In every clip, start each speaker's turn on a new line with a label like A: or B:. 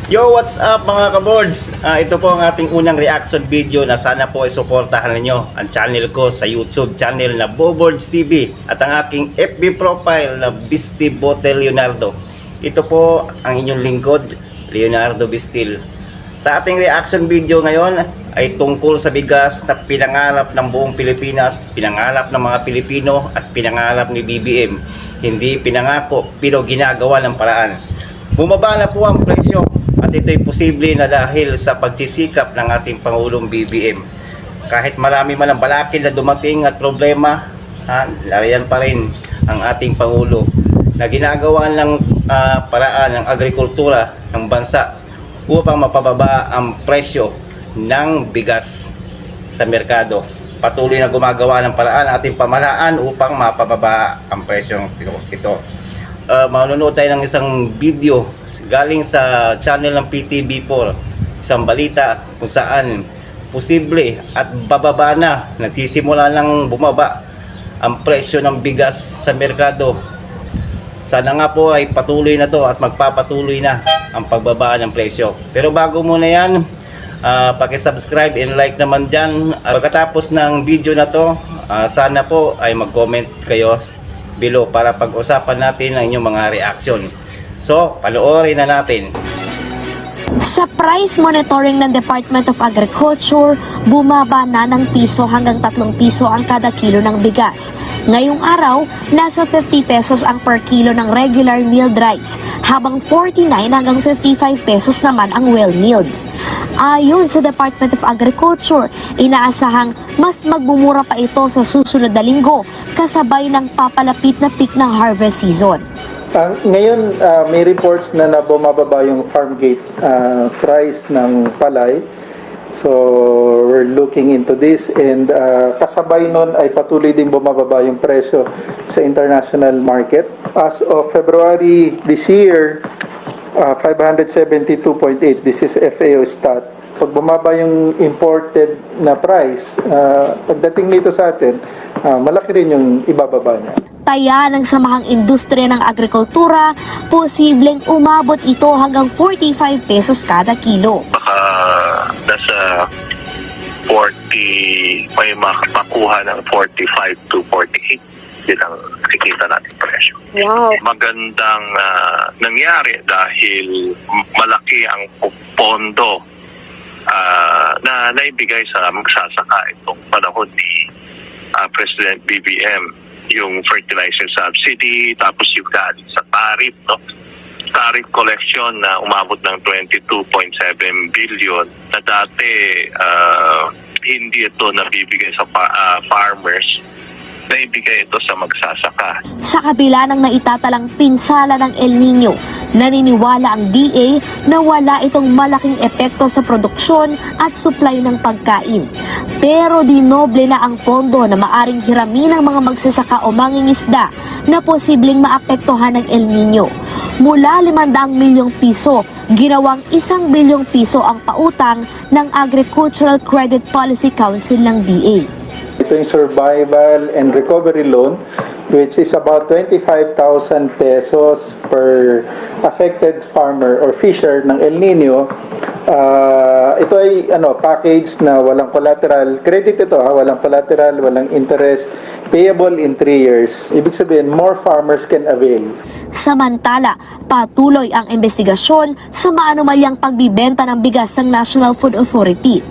A: Yo, what's up mga kaboards? Ito po ang ating unang reaction video na sana po ay suportahan ninyo ang channel ko sa YouTube channel na Boboards TV at ang aking FB profile na Bisti Bote Leonardo. Ito po ang inyong lingkod, Leonardo Bistil. Sa ating reaction video ngayon ay tungkol sa bigas na pinangarap ng buong Pilipinas, pinangarap ng mga Pilipino at pinangarap ni BBM. Hindi pinangako pero ginagawa ng paraan. Bumaba na po ang presyo. At ito'y posible na dahil sa pagsisikap ng ating Pangulong BBM. Kahit marami man ang balakid na dumating at problema, lariyan pa rin ang ating Pangulo na ginagawa ng paraan ng agrikultura ng bansa upang mapababa ang presyo ng bigas sa merkado. Patuloy na gumagawa ng paraan ang ating pamahalaan upang mapababa ang presyo ng ito. Manonood tayo ng isang video galing sa channel ng PTV4, isang balita kung saan posible at bababa na, nagsisimula ng bumaba ang presyo ng bigas sa merkado. Sana nga po ay patuloy na to at magpapatuloy na ang pagbaba ng presyo. Pero bago muna yan, paki-subscribe and like naman dyan. Pagkatapos ng video na to, sana po ay mag-comment kayo below para pag-usapan natin ang inyong mga reaction. So, panoorin na natin.
B: Sa price monitoring ng Department of Agriculture, bumaba na ng piso hanggang 3 piso ang kada kilo ng bigas. Ngayong araw, nasa 50 pesos ang per kilo ng regular milled rice, habang 49 hanggang 55 pesos naman ang well-milled. Ayon sa Department of Agriculture, inaasahang mas magmumura pa ito sa susunod na linggo kasabay ng papalapit na peak ng harvest season.
C: Ngayon, may reports na bumababa yung farm gate price ng palay. So, we're looking into this and kasabay nun ay patuloy din bumababa yung presyo sa international market. As of February this year, 572.8, this is FAO stat. Pag bumaba yung imported na price, pagdating nito sa atin, malaki rin yung ibababa niya.
B: Taya ng Samahang Industriya ng Agrikultura, posibleng umabot ito hanggang 45 pesos kada kilo.
D: Baka nasa 40, may makakuha ng 45 to 48. Yun ang nakikita natin presyo.
B: Wow.
D: Magandang nangyari dahil malaki ang pondo na naibigay sa magsasaka itong panahon ni President BBM, yung fertilizer subsidy, tapos yung galing sa tariff, no? Tariff collection na umabot ng 22.7 billion na dati hindi ito nabibigay sa farmers, naibigay ito sa magsasaka.
B: Sa kabila ng naitatalang pinsala ng El Nino, naniniwala ang DA na wala itong malaking epekto sa produksyon at supply ng pagkain. Pero dinoble na ang pondo na maaring hiramin ng mga magsasaka o mangingisda na posibleng maapektuhan ng El Nino. Mula 500 milyong piso, ginawang 1 bilyong piso ang pautang ng Agricultural Credit Policy Council ng DA.
C: Ito yung survival and recovery loan, which is about 25,000 pesos per affected farmer or fisher ng El Nino. Ito ay package na walang collateral. Credit ito, walang collateral, walang interest, payable in 3 years. Ibig sabihin, more farmers can avail.
B: Samantala, patuloy ang investigasyon sa maanumalyang pagbibenta ng bigas ng National Food Authority.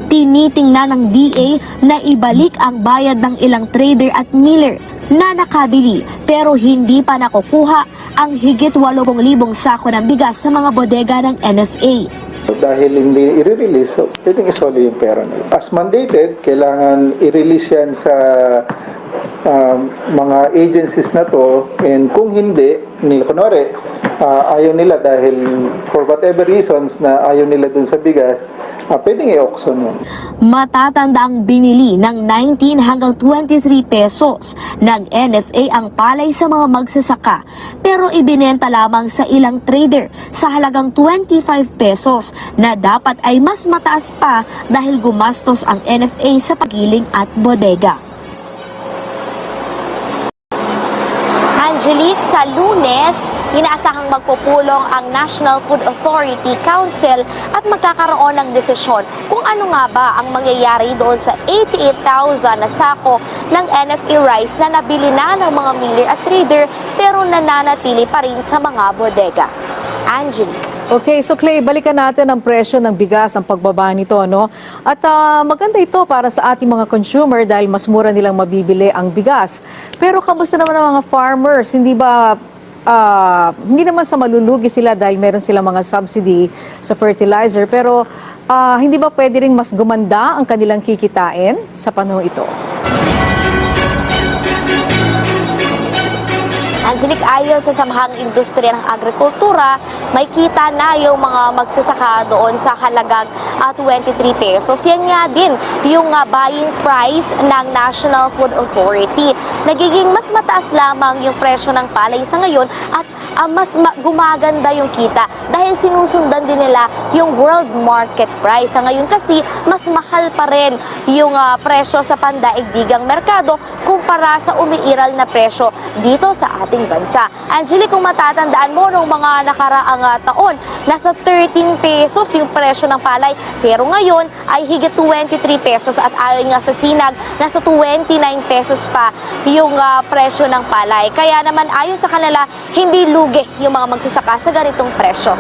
B: Tinitingnan ng DA na ibalik ang bayad ng ilang trader at miller na nakabili pero hindi pa nakukuha ang higit 80,000 sako ng bigas sa mga bodega ng NFA.
C: Dahil hindi i-release, so pwedeng isoli yung pera nila. As mandated, kailangan i-release yan sa mga agencies na to, and kung hindi, kunwari, ayaw nila dahil for whatever reasons na ayaw nila dun sa bigas, pwedeng i-auction yun.
B: Matatanda ang binili ng 19 hanggang 23 pesos ng NFA ang palay sa mga magsasaka, pero ibinenta lamang sa ilang trader sa halagang 25 pesos na dapat ay mas mataas pa dahil gumastos ang NFA sa pagiling at bodega. Angelique, sa Lunes, Inaasahang magpupulong ang National Food Authority Council at magkakaroon ng desisyon kung ano nga ba ang mangyayari doon sa 88,000 na sako ng NFA rice na nabili na ng mga miller at trader pero nananatili pa rin sa mga bodega. Angelique.
E: Okay, so Clay, balikan natin ang presyo ng bigas, ang pagbaba nito, no? At maganda ito para sa ating mga consumer dahil mas mura nilang mabibili ang bigas. Pero kamusta naman ang mga farmers? Hindi ba, hindi naman sa malulugi sila dahil meron silang mga subsidy sa fertilizer, pero hindi ba pwede rin mas gumanda ang kanilang kikitain sa panahon ito?
B: Angelique, ayon sa Samahang Industriya ng Agrikultura, may kita na yung mga magsasaka doon sa halagang 23 pesos. Yan nga din yung buying price ng National Food Authority. Nagiging mas mataas lamang yung presyo ng palay sa ngayon at gumaganda yung kita dahil sinusundan din nila yung world market price. Sa ngayon kasi, mas mahal pa rin yung presyo sa pandaigdigang merkado kumpara sa umiiral na presyo dito sa ating bansa. Angelique, kung matatandaan mo nung mga nakaraang taon, nasa 13 pesos yung presyo ng palay. Pero ngayon ay higit 23 pesos at ayon nga sa Sinag, nasa 29 pesos pa yung presyo ng palay. Kaya naman ayon sa kanila, hindi lugi yung mga magsasaka sa ganitong presyo.